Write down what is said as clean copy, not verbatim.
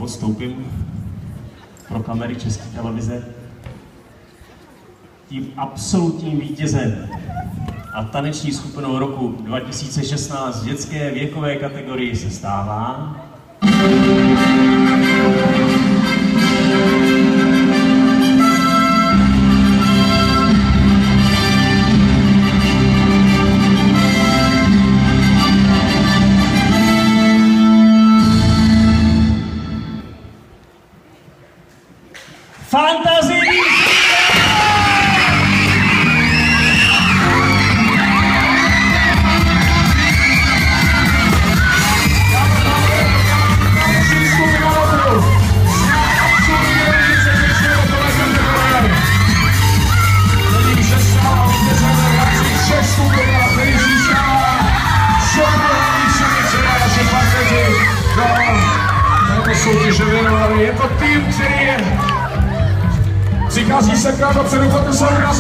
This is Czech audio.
odstoupím pro kamery České televize. Tím absolutním vítězem a taneční skupinou roku 2016 v dětské věkové kategorii se stává Fantasy! Je to tým, který přichází se krát dopředu, potom jsou u nás